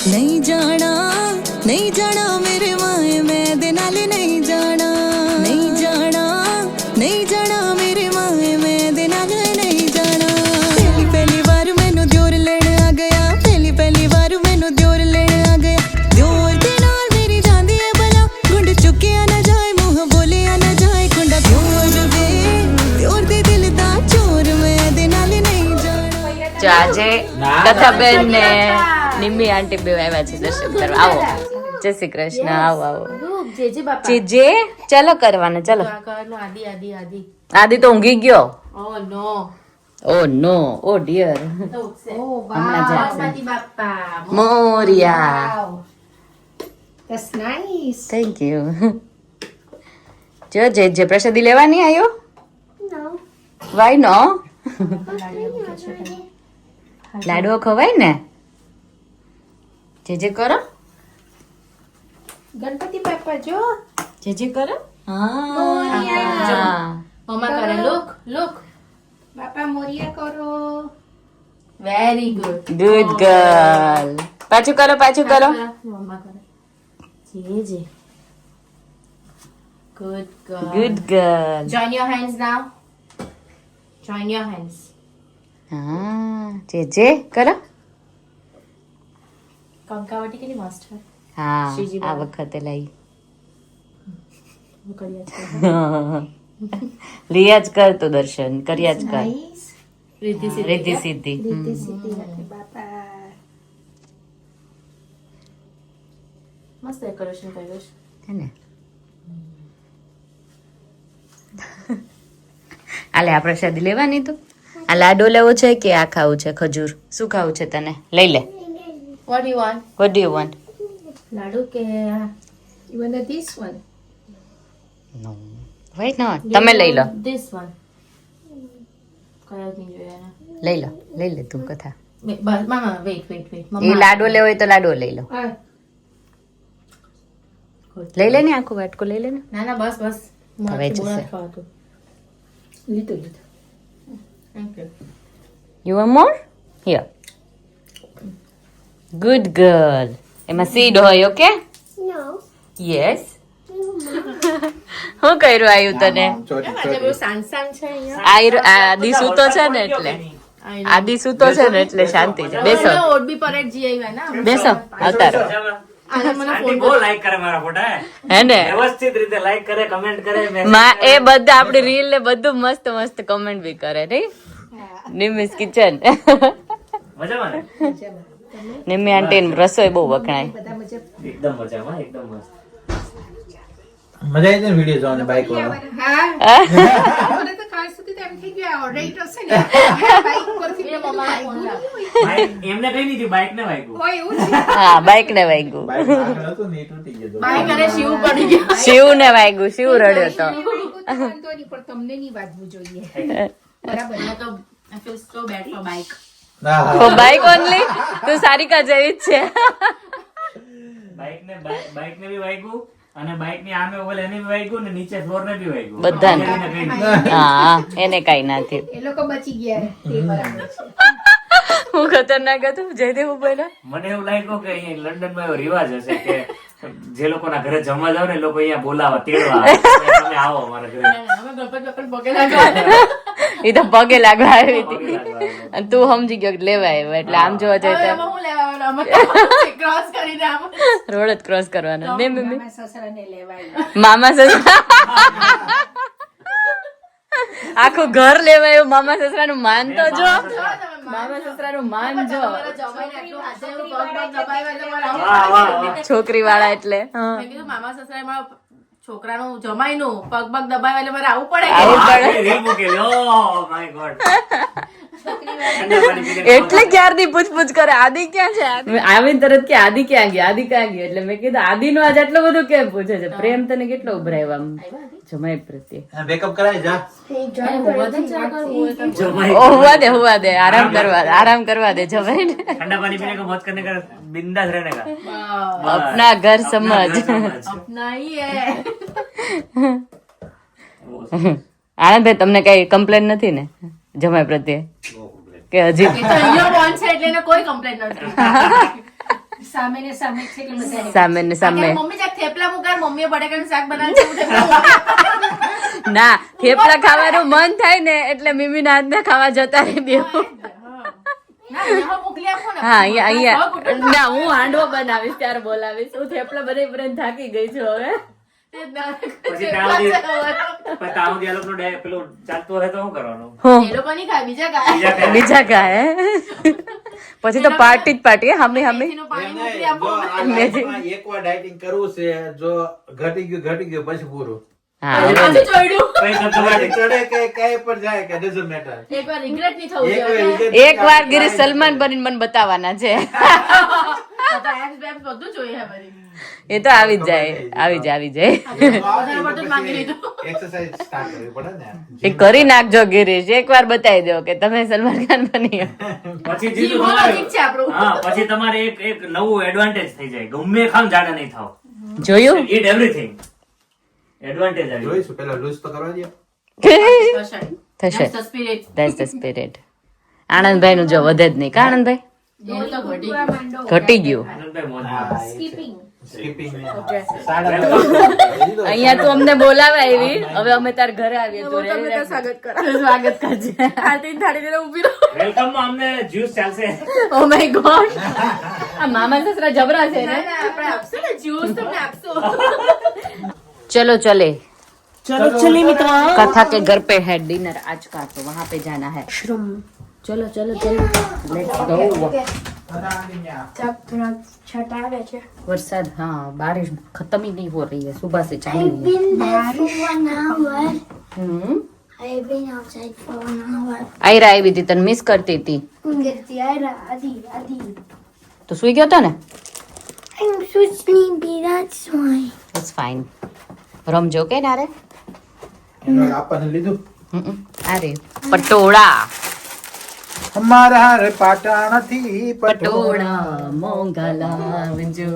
नहीं जाना मेरे माए मैं दिनाल नहीं जाना मेरे माए मैं दिनाल नहीं जाना पहली बार मैनू दियोर लेने आ गया पहली बार मैनू दियोर लेने आ गया दियोर दे नाल मेरी जांदी है भला गुंड चुकिया ना जाए मुंह बोलिया ना जाए कुंडा दियोर दे दिल दा चोर मैं दिनाल नहीं जाना જો આજે કથાબેન ને નિમ્મી આંટી બે આવ્યા છે દર્શન કરવા. આવો, જય શ્રી કૃષ્ણ. આવો આવો જે ચલો કરવાના. ચલો. આદિ તો ઊંઘી ગયો. ઓ નો, ઓ ડિયર. હમણાં જાશે. Morya. That's nice. Thank you. જો જે પ્રસાદી લેવાની આવ્યો. No. વાય નો. લાડવો ખવાય ને. જે કરો. ગણપતિ બાપા જો. જે કરો. હા. મમ્મા કરે લુક બાપા મોરિયા કરો. Very good good girl. પાછું કરો. મમ્મા કરે જે good girl. Good girl. join your hands now. join your hands. હા. જે કરો. કંકાવટી કેટલી મસ્ત છે. હા, શ્રીજી આ બાબા. વખતે લઈ. હું કર્યા છે. લિયા જ કર તો દર્શન કર્યા જ કર. Nice. રીતિ સીધી. રીતિ સીધી રાખે બાપા. મસ્ત ડેકોરેશન કર્યું છે. હે ને. આલે આ પ્રસાદી લેવાની તું. આ લાડો લેવો છે કે આ ખાવું છે ખજૂર? શું ખાવું છે તને? લઈ લે. what do you want? What do you want? લાડુ કે You want this one? No. Why not? તમે લઈ લો. this one. કયો નહીં જોયા લઈ લે તું કથા. બસ મામા વેઇટ એ લાડો લેવો હોય તો લાડો લઈ લો. Ah, લઈ લે ને આખું વાટકો લઈ લે ને. ના બસ હવે જશે. ખાવાતું. લીધું. Thank you. You want more? Here. Good girl. એમાં સીડ હોય, ઓકે? No. Yes. હું કર્યું આયુ તને? આજે બહુ સાંસાન છે અહીંયા. આદિ સૂતો છે ને એટલે. આદિ સૂતો છે ને એટલે શાંતિ છે. બેસો. ઓડબી પરેડ જી આવ્યા ને. બેસો. આવતારો. આજે મને આંટી બહુ લાઈક કરે મારા ફોટા. હે ને? વ્યવસ્થિત રીતે લાઈક કરે, કમેન્ટ કરે. એ બધા આપડી રીલ ને બધું મસ્ત કમેન્ટ બી કરે નહીં. નિમિસ કિચન. મજામાં ને? નિમ્મી આંટી રસોઈ બહુ વખણાય. બધા મજા. એકદમ મજામાં, એકદમ મસ્ત. મજા આવી ને વિડીયો જોવાની બાઈક વાળો. હા. મને તો કાલ સુધી તો એમ થઈ ગયું ઓલરાઈટ હશે ને. બાઈક પરથી એ મમ્માને ફોન લાવ. બાઈક એમને કઈ નહીં, બાઈક ને વાગ્યું. હોય એવું છે. હા, બાઈક ને વાગ્યું. બાઈક આગળ હતું ને એ તૂટી ગયો. બાઈક અને શિવ પડી ગયો. શિવ ને વાગ્યું. શિવ રડ્યો તો. વાંધો નહીં પણ તમને નહીં વાંચવું જોઈએ. બરાબર. મને તો I feel so bad for bike. તો બાઈક ઓનલી તું સારિકા જેવી જ છે. બાઈક ને બી વાગ્યું અને બાઈક ની આમે ઓલ એને બી વાગ્યું ને નીચે ફ્લોર ને બી વાગ્યું. બધાને. એને કઈ નહીં. હા, એને કઈ ના થયું. એ લોકો બચી ગયા તે બરાબર છે. હું ખતરનાક હતું. જયદેવ બોલ્યા. મને એવું લાગ્યું કે અહીંયા લંડન માં એવો રિવાજ હશે કે જે લોકોના ઘરે જમવા જાવ ને એ લોકો અહીંયા બોલાવા તેડવા આવે. તમે આવો અમારા ઘરે. અમે ગણપતિ બાપાને પગે લાગવા. એ તો પગે લાગવા આવી હતી. પગે લાગવા આવ્યા. અને તું સમજી ગયો કે લેવા આવ્યો એટલે આમ જોવા હવે જાય એમાં હું લેવાનું? અમે ક્રોસ કરીને આમ. તો રોડ જ ક્રોસ કરવાનો ને મમ્મી. મારા સસરાને લેવાય. મામા સસરા આખું ઘર લેવાયું. મામા સસરા નું માન તો જો. મામા સસરા નું માન જો. તમારા જમાઈને આટલું હાથે એવું પગ પગ દબાવ્યા એટલે મારે આવું વાહ, વાહ, વાહ. છોકરી વાળા એટલે. હા. મેં કીધું મામા સસરા એમાં છોકરાનું જમાઈનું પગ પગ દબાવ્યા એટલે મારે આવું પડે. આવું હા, પડે. એ રીલ મૂકેલી. Oh my God. ઠંડા પાણી પીને એટલે ક્યારની પૂછપૂછ કરે આદિ ક્યાં છે? આવીને તરત કે આદિ ક્યાં ગઈ, આદિ ક્યાં ગઈ? એટલે મેં કીધું આદિ નું આજ આટલું બધું કેમ પૂછે છે? પ્રેમ તને કેટલો ઉભરાય આમ જમાઈ પ્રત્યે. બેકઅપ કરાય જા. હોવા દે આરામ કરવા દે જમાઈ ને. ठंडा पानी पीने का मौत करने का, बिंदास रहने का. अपना घर समझ. નહીં હે. આનંદભાઈ તમને કઈ કમ્પ્લેન નથી ને જમાઈ પ્રત્યે કે હજી? એ તો અહીંયા બોન છે એટલે એને કોઈ કમ્પ્લેન નથી. સામે ને સામે છે એટલે બધા સામે ને સામે મમ્મી જાક થેપલા મુકાર મમ્મીએ બટેકાનું શાક બનાવ્યું છે એવું થેપલા ના થેપલા ખાવાનું મન થાય ને એટલે મીમીના હાથના ખાવા જતા રહી બે ના એમાં મોકલી આપો ને હા અહીંયા ના હું હાંડવો બનાવીશ ત્યારે બોલાવીશ હું થેપલા બનાવી થાકી ગઈ છું હવે પછી ત્યાં સુધી આ લોકોનું પેલું ચાલતું હોય તો શું કરવાનું? એ લોકો નહીં ખાય બીજા ખાય બીજા કાંઈ પછી તો પાર્ટી જ પાર્ટી હમે મેથીનું પાણી મોકલી આપો એકવાર ડાયટિંગ કરવું છે, જો ઘટી ગયું પછી પૂરું. હા પાછું ચોયડું પછી તમારે ચડે કે કઈ પર જાય કે doesn't matter. એકવાર રિગ્રેટ નહીં થવું એકવાર જોઈએ regret એક વાર ગિરીશ સલમાન બનીને મને બતાવવાના છે તો એબ્સ બેબ્સ બધું જોઈએ હે બધી એ તો આવી જ જાય વધારે પડતું જ માંગી લીધું exercise start કરવી પડે ને. એ કરી નાખજો ગિરીશ એક વાર બતાવી દો કે તમે સલમાન ખાન બની પછી જીતું જીવો તમારે ઠીક છે આપણું હા પછી તમારે એક નવું એડવાન્ટેજ થઈ જાય. ગમે ખામ જાડા નહીં થાવ. જોયું ઈટ એવરીથિંગ. એડવાન્ટેજ આવી. જોઈશું પેલા લૂઝ તો કરવા દો. થશે That's the spirit. That's the spirit આનંદભાઈ નું જો વધે જ નહીં કા આનંદભાઈ એ તો ઘટી ગયું. ઘટી ગયું આનંદભાઈ મોજમાં. Skipping. અહીંયા તો અમને બોલાવે આવી હવે અમે તાર ઘરે આવીએ તો સ્વાગત કરજે વેલકમ માં અમને જ્યુસ ચાલશે. ઓ માય ગોડ આ મામા સસરા જબરા છે ને આપણે આપશું ને જ્યુસ તમને આપશું चलो चले कथा के घर पे है डिनर आज का तो वहाँ पे जाना है चलो लेट्स गो वरसाद हाँ बारिश खत्म ही नहीं हो रही है सुबह से चालू I've है been there for 1 hour. Hmm I've been outside for 1 hour. Ayra आई भी थी तन मिस करती थी Adi. तो सुई गया था ना I'm so sleepy, that's why. It's fine रमजो के ना रे એનો આપણને લીધું. अरे पटोड़ा અમારા હારે પાટણથી પટોળા મોંઘા લાવજો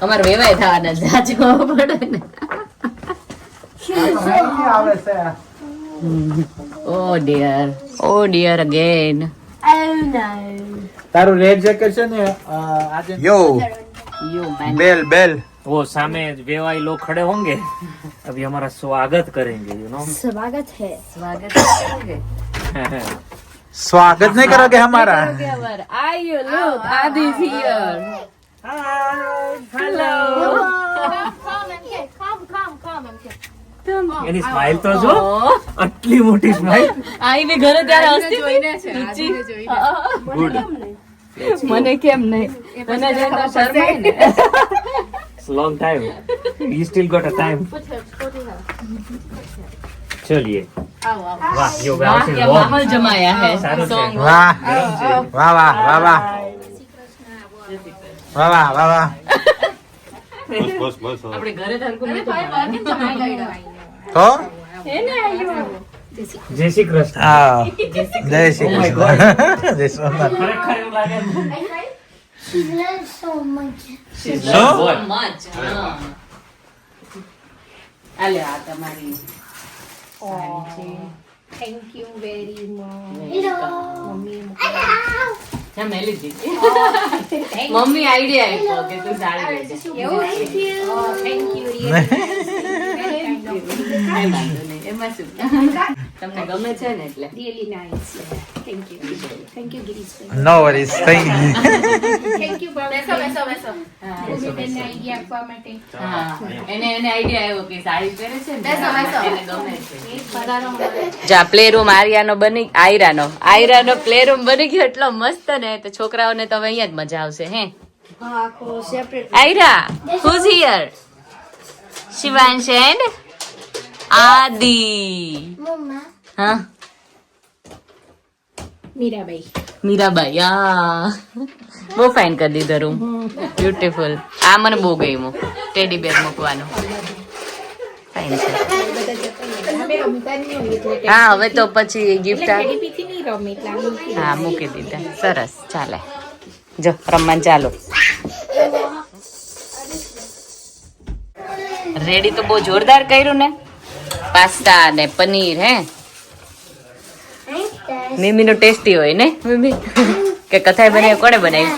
અમારે વેવાય થવાના જાજો પડે ને આવે છે. ઓ ડિયર અગેન Oh no. તારું રેડ જેકેટ છે ને આજે યો યુ મેન બેલ वो सामने वेवाई लोग खड़े होंगे अभी हमारा स्वागत करेंगे यू नो. स्वागत है. સ્વાગત કરોગે સ્વાગત નહીં કરોગે હમારા. આઈ યુ લુક આદિ is here hello any smile તો જો આટલી મોટી સ્માઈલ. આઈ બી ઘરે ત્યારે હસતી જોઈને છે રુચિ. આદિને જોઈને. ગુડ. મને કેમ નહીં મને જોઈને શરમાય ને long time. You still got a time. चलिए. वाह यो વાહ गाँव से क्या लोग. મામલ જમાયા હે સારું છે. સોંગ વાહ વાહ વાહ વાહ વાહ વાહ વાહ વાહ. આપણે ઘરે ધરકું અરે ભાઈ બહાર કેમ જમાઈ ગઈ? તો जय श्री कृष्ण. હા જય શ્રી કૃષ્ણ. જય સોમનાથ. ખરેખર એવું લાગે ને. She loves so much. She's So? like what? Much આલે આ તમારી Thank you very much. Hello. જા મેલી દીધી મમ્મી આઈડિયા આપ્યો કે તું સાડી લેજે Thank you. Thank you. કાંઈ વાંધો નહીં એમાં શું તમને ગમે છે ને એટલે Really nice. Thank you. Thank you, Girish. No worries thank you. Thank you, બેસો. હા તેને idea આપવા માટે. હા એને આઈડિયા આવ્યો કે સાડી પહેરે છે ને બેસો. એને ગમે છે પધારો અમારે. જા પ્લે રૂમ આયરાનો પ્લે રૂમ બની ગયો એટલો મસ્ત ને તો છોકરાઓને તો હવે અહીંયા જ મજા આવશે હે આયરા who's here શિવાંશ and આદિ Mama. હા મીરાબાઈ આ બહુ ફાઇન કરી દીધો રૂમ બ્યુટીફુલ આ મને બહુ ગમ્યું ટેડી બેર મૂકવાનું ફાઇન છે હા હવે તો પછી ગિફ્ટ હા મૂકી દીધા સરસ ચાલે જો રમવાનું ચાલો રેડી તો બહુ જોરદાર કર્યું ને પાસ્તા ને પનીર હે મીમી નું ટેસ્ટી હોય ને મીમી કે કથાઈ બનાવી કોને બનાવી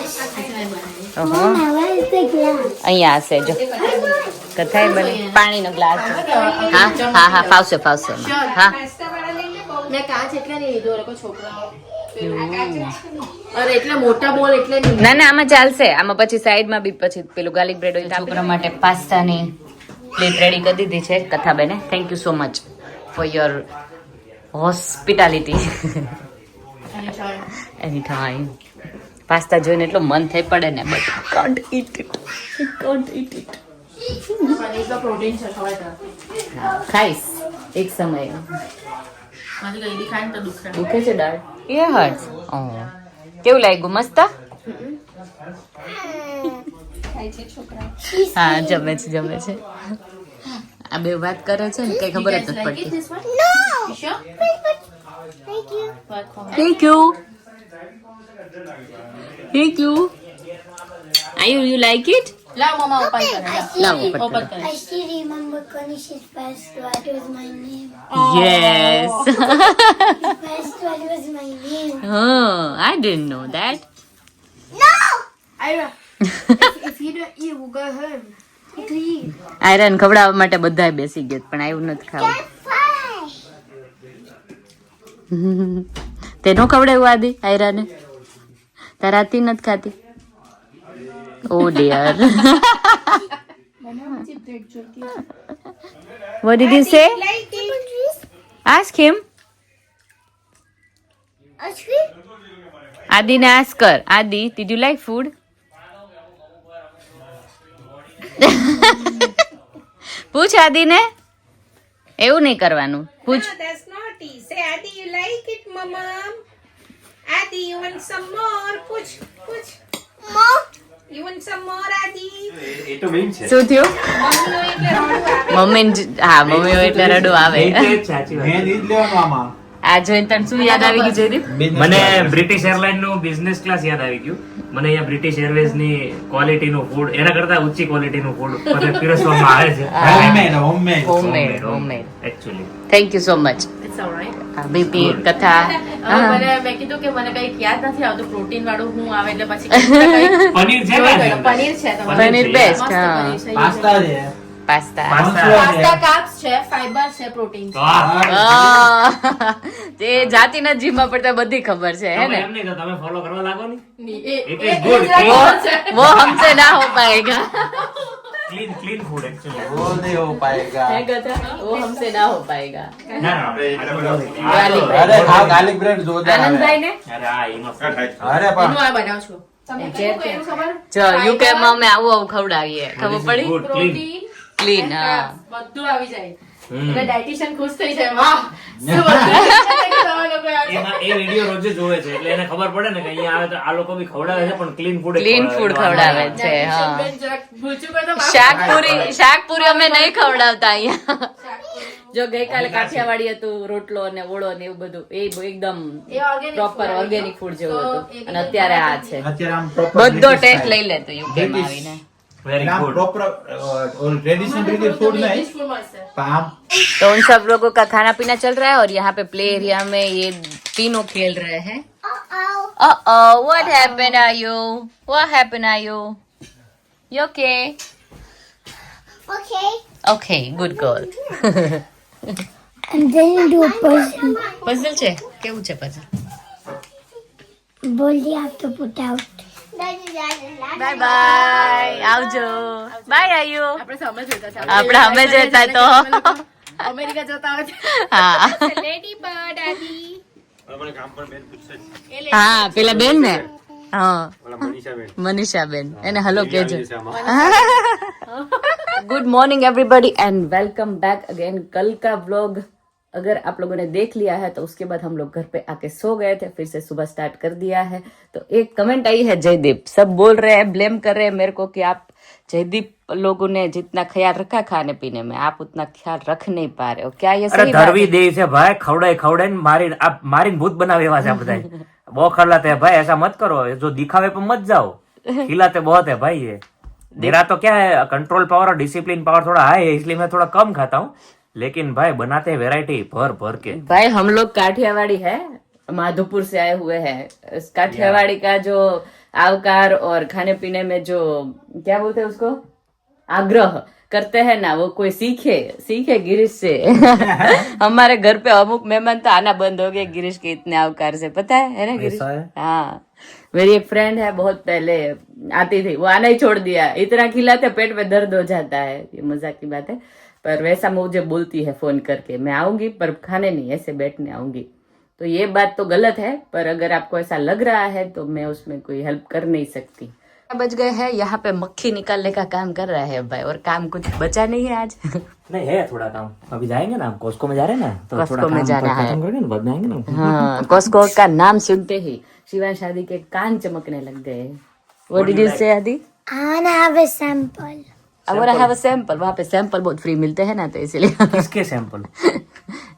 Mama, where is the glass? અહીંયા હશે જો કથાઈ બને પાણીનો ગ્લાસ હા હા હા ફાવશે ફાવશે હા મેં કાચ એટલે નહીં લીધો લોકો છોકરાઓ અરે એટલે મોટા બોલ એટલે નહીં ના ના આમાં ચાલશે આમાં પછી સાઈડમાં બી પછી પેલું ગાર્લિક બ્રેડ હોય છોકરા માટે પાસ્તાની પ્લેટ રેડી કરી દીધી છે કથાબેને thank you so much for your hospitality any time pasta જોઈને એટલું મન થઈ પડે ને but can't eat eat paneer તો પ્રોટીન છે ખવાય ખાઈશ એક સમય મારી ગઈડી ખાય ને તો દુખે દુખે છે દાળ એ હર્ટ કેવું લાગ્યું મસ્ત હા જમે છે આ બે વાત કરે છે ને કઈ ખબર જ નથી પડતી Thank you. Thank you. You like it? લાવ મમ્મા ઓપન કરે લાવ open ઓપન કરો. કરે I still remember Kanish's first word was my name. Yes. First word was my name. Oh, I didn't know that. Ira, if you don't eat, we'll go home. Please. Iron ખવડાવવા માટે બધાય બેસી ગયા પણ આવ્યું નથી ખાવું તે નો ખવડાવ્યું આદિ આયરાને તારાથી નથી ખાતી ઓ dear What did you say? Ask him. Ice cream? Adi ne ask her. Adi, did you like food? પૂછ આદિ ને એવું નહીં કરવાનું પૂછ No, that's naughty. Say, Adi, you like it, Mama? Adi, you want some more? Push. More? You want some more, Adi? એ તો main છે શું થયું મમ્મીઓ એટલે રડવું આવે. મમ્મી હા મમ્મીઓ એટલે રડું આવે સાચી વાત મેં ઈ જ લેવાનું આમાં આ જોઈને તને શું યાદ આવી ગયું જયદીપ મને બ્રિટિશ એરલાઇન નું બિઝનેસ ક્લાસ યાદ આવી ગયું મને અહીંયા બ્રિટિશ એરવેઝ ની ક્વોલિટી નું ફૂડ એના કરતા ઊંચી ક્વોલિટી નું ફૂડ પીરસવામાં આવે છે homemade homemade actually thank you so much it's alright BP કથા મને મેં કીધું કે મને કઈ યાદ નથી આવતું પ્રોટીન વાળું હું આવે એટલે પછી કંઈક પનીર છે જોઈ ને ગયો. પનીર છે તમારે પનીર બેસ્ટ મસ્ત હા પનીર છે. પાસ્તા છે પાસ્તા પાસ્તા કાર્બ્સ છે ફાઈબર છે પ્રોટીન છે તે જાતિના જીવમાં પડતા બધી ખબર છે હે ને એમ નહીં તો તમે ફોલો કરવા લાગો ને It એ is good. वो हमसे ना हो पाएगा ક્લીન ફૂડ એકચ્યુઅલી वो नहीं हो पाएगा है गधा वो हमसे ना हो पाएगा ના ગાર્લિક अरे हाँ गार्लिक ब्रेड जोरदार આવે આનંદભાઈ ને અરે આ એમાં અરે એનું પણ આ બનાવું છું તમે કેવું કે એનું ખબર જો યુકે માં અમે આવું ખવડાવીએ ખબર પડી ગુડ ક્લીન પ્રોટીન ક્લીન હા બધું આવી જાય એટલે ડાયટિશિયન ખુશ થઈ જાય વાહ શું બધું તમે લોકો આ એમાં એ વિડિયો રોજ જોવે છે એટલે એને ખબર પડે ને કે અહીંયા આવે તો આ લોકો બી ખવડાવે છે પણ ક્લીન ફૂડ ક્લીન ફૂડ ખવડાવે છે હા બેન જરાક ભૂલચું કરી દો, માફ શાકપુરી અમે નહીં ખવડાવતા અહીંયા જો ગઈકાલે કાઠિયાવાડી હતું રોટલો અને ઓળો ને એવું બધું એ એકદમ એ organic proper food organic food જેવું તો હતું એક અને અત્યારે આ છે અત્યારે આમ proper બધો British ટેસ્ટ style. લઈ લેતો યુકે માં આવીને વેરી આમ good proper, traditional British food नहीं English food મળશે पर आम तो उन सब लोगों का खाना पीना चल रहा है और यहाँ पे प्ले एरिया में ये तीनों खेल रहे हैं Uh-oh. what happened are you you okay Okay. okay good girl I'm going to do a puzzle. puzzle છે કેવું છે puzzle Ball you have to put out. Bye bye આવજો બાય આયુ આપણે સામે જોતા હતા આપણે અમે જતા તો અમેરિકા જતા હોય હા લેડી બર્ડ આદી હા પેલા બેન ને હા મનીષા બેન એને હલો કેજો good morning everybody and welcome back again कल का व्लॉग अगर आप लोगों ने देख लिया है तो उसके बाद हम लोग घर पे आके सो गए थे फिर से सुबह स्टार्ट कर दिया है तो एक कमेंट आई है जयदीप सब बोल रहे हैं ब्लेम कर रहे हैं मेरे को कि आप जयदीप लोगों ने जितना ख्याल रखा खाने पीने में आप उतना ख्याल रख नहीं पा रहे हो क्या ये અરે सही बात ધરવી है? દે છે ભાઈ ખવડાઈને મારીને ભૂત બનાવે એવા છે આ બધા બહુ ખવડાते हैं भाई ऐसा मत करो जो दिखावे पे मत जाओ खिलाते बहुत है भाई ये मेरा तो क्या है कंट्रोल पावर और डिसिप्लिन पावर थोड़ा हाई है इसलिए मैं थोड़ा कम खाता हूँ लेकिन भाई बनाते हैं वेराइटी भर भर के भाई हम लोग काठियावाड़ी है माधोपुर से आए हुए हैं। काठियावाड़ी का जो आवकार और खाने पीने में जो क्या बोलते हैं उसको आग्रह करते हैं ना, वो कोई सीखे गिरीश से। हमारे घर पे अमुक मेहमान तो आना बंद हो गए गिरीश के इतने आवकार से, पता है ना गिरीश? ऐसा है? हाँ, मेरी एक फ्रेंड है, बहुत पहले आती थी, वो आना ही छोड़ दिया। इतना खिलाते पेट में दर्द हो जाता है, ये मजाक की बात है, पर वैसा मुझे बोलती है फोन करके, मैं आऊंगी पर खाने नहीं, ऐसे बैठने आऊंगी। तो ये बात तो गलत है, पर अगर आपको ऐसा लग रहा है तो मैं उसमें कोई हेल्प कर नहीं सकती। बच गए हैं, यहाँ पे मक्खी निकालने का काम कर रहा है भाई, और काम कुछ बचा नहीं है आज। नहीं है थोड़ा काम, अभी जाएंगे ना हम, कॉस्को में जा रहे हैं ना, तो कॉस्को थोड़ा में काम जाना है। खत्म करके ना बाद में आएंगे ना। हाँ, कॉस्को का नाम सुनते ही शिवांश आदि के कान चमकने लग गए। What did you say, आदि? I want to have a sample. I want to have a sample। वहाँ पे सैंपल बहुत फ्री मिलते हैं ना, तो इसीलिए किसके सैंपल?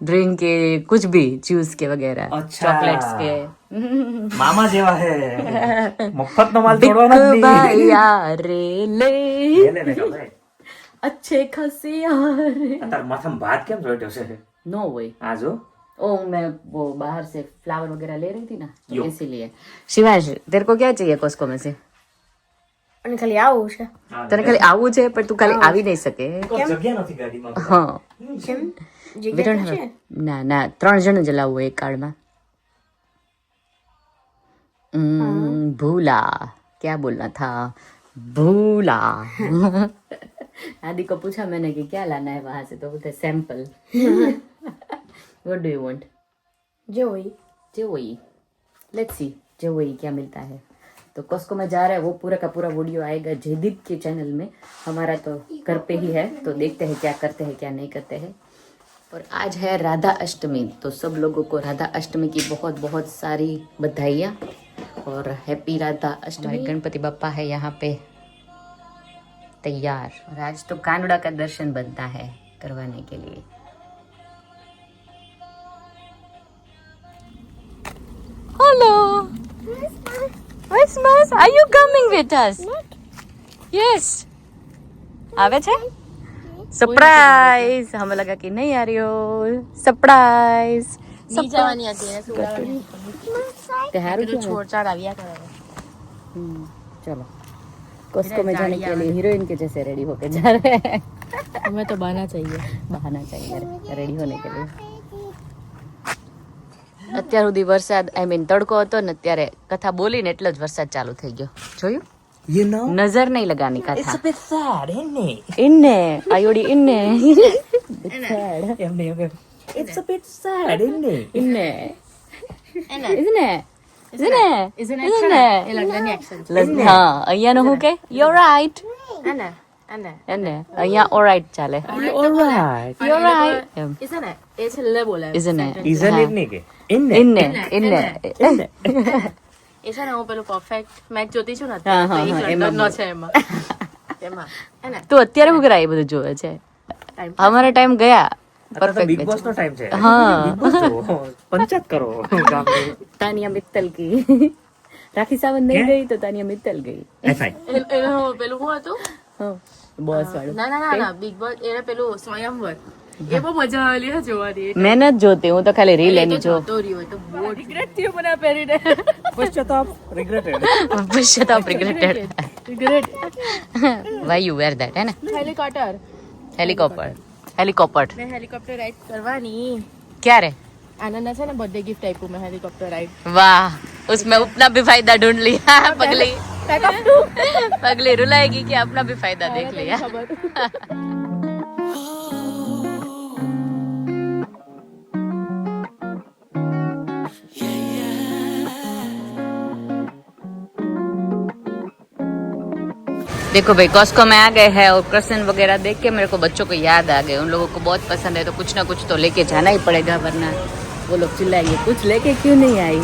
ड्रिंक के, कुछ भी, जूस के वगैरह, अच्छा। चॉकलेट्स के। मामा जेवा है, मफ्फत નો માલ છોડવાનો જ નહીં। રે લે એને દેખો ભાઈ, अच्छे खासे यार। તાર માથામાં ભાત કેમ જોઈતો છે? नो वे, આ જો ओ मैं वो बाहर से फ्लावर वगैरह ले रही थी ना, तो यो। इसीलिए। शिवांश, तेरे को क्या चाहिए कॉस्को में से? અને ખાલી આવું છે. તને ખાલી આવું છે, પણ તું ખાલી આવી નહીં શકે। કોઈ જગ્યા નથી ગાડીમાં। હા, કેમ? We don't have a- ના ના, 3 જણ જ લાવવું એક કાર્ડમાં। भूला, क्या बोलना था, भूला। आदि को पूछा मैंने कि क्या लाना है वहां से, तो बोलते sample. What do you want? જો હોય. जो वही, लेट्स सी जो वही क्या मिलता है। तो कॉस्को में जा रहा है, वो पूरा का पूरा वीडियो आएगा जयदीप के चैनल में। हमारा तो घर पे ही है, तो देखते हैं क्या करते हैं क्या नहीं करते हैं। और आज है राधा अष्टमी, तो सब लोगों को राधा अष्टमी की बहुत बहुत सारी बधाइयाँ और हैप्पी राधा अष्टमी। गणपति बप्पा है यहाँ पे तैयार, और आज तो कानूड़ा का दर्शन बनता है करवाने के लिए। Hello, Christmas, are you coming with us? Yes. આવે છે? સરપ્રાઈઝ, હમે લગા કે નહીં આ रही हो, સરપ્રાઈઝ। નહીં જવાની હતી એને સુડાવવાની તે હારું છે ને? છોડ છાડ આવ્યા કરે चलो, कॉस्को में जाने के लिए हीरोइन के जैसे रेडी होके जा रहे हैं। हमें तो बहाना चाहिए बहाना चाहिए रेडी होने के लिए। અત્યાર સુધી વરસાદ, આઈ મીન તડકો હતો ને, અત્યારે કથા બોલીને એટલો જ વરસાદ ચાલુ થઈ ગયો, જોયું? You know, નજર નહીં લગાની it's કથા a bit sad, isn't it? ઇન્ને આયોડી ઇન્ને એમ નહીં, okay. It's a bit sad, isn't it? ઇન્ને એને isn't it? એ લગ્નની એક્શન હા, અહીંયાનું હું કે you're right, એને એને એને અહીંયા alright ચાલે, Alright. you're right એમ, એ છે ને એ છેલ્લે બોલે isn't it? Isn't it નહીં કે? Isn't it? ઇન્ને ઇન્ને એ છે ને હું પેલું પરફેક્ટ મેચ જોતી છું ને હા, હા, તો હા, એક એમાં લગ્નનો છે એમાં એને તું અત્યારે હું કરાય બધું જોવે છે? અમારો ટાઈમ ગયા અત્યારે તો બિગ પરફેક્ટ। બોસ નો ટાઈમ છે। હા, Big Boss જુઓ, પંચાયત કરો ગામની। તાનિયા મિત્તલ की राखी सावंत नहीं गई तो तानिया मित्तल गई। FI. એનું પેલું શું હતું हाँ, बॉस वालों। ના ના ના ના બિગ બોસ એને પેલું સ્વયંવર એ બહુ મજા આવેલી હે જોવાની मैं न जोती हूँ, तो खाली रील एनी जो જોતો રહ્યો એ તો બહુ રિગ્રેટ થયો મને આ પહેરીને પશ્ચાતાપ, regretted. पश्चाताप regretted। Regret Why you wear that, है ना? હેલિકોપ્ટર हेलीकॉप्टर મેં હેલિકોપ્ટર રાઈડ કરવાની क्या रे? આનંદ છે ને બર્થડે गिफ्ट આપ્યું મેં હેલિકોપ્ટર રાઈડ वाह, उसमें अपना भी फायदा ढूंढ लिया। पगली पगली रुलाएगी कि अपना भी फायदा देख लिया। देखो भाई, कॉस्को में आ गए हैं और कृष्ण वगैरह देख के मेरे को बच्चों को याद आ गए। उन लोगों को बहुत पसंद है, तो कुछ ना कुछ तो लेके जाना ही पड़ेगा, वरना वो लोग चिल्लाएंगे कुछ लेके क्यों नहीं आई।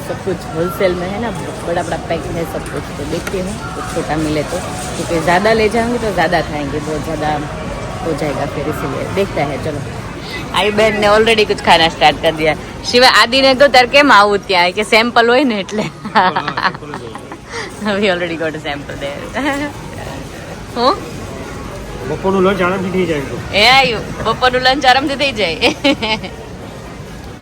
सब कुछ होलसेल में है ना, बड़ा बड़ा पैक है सब कुछ, तो देखती हूँ कुछ छोटा मिले तो, क्योंकि ज़्यादा ले जाऊंगी तो ज़्यादा खाएंगे, बहुत ज़्यादा हो जाएगा फिर, इसीलिए देखता है। चलो, आई बहन ने ऑलरेडी कुछ खाना स्टार्ट कर दिया। शिवा आदि ने तो तरके माऊ ત્યાં કે સેમ્પલ હોય ને એટલે we already got a sample there. હું બપોરનું લંચ આરામથી થઈ જાય તો એ આવ્યું, બપોરનું લંચ આરામથી થઈ જાય।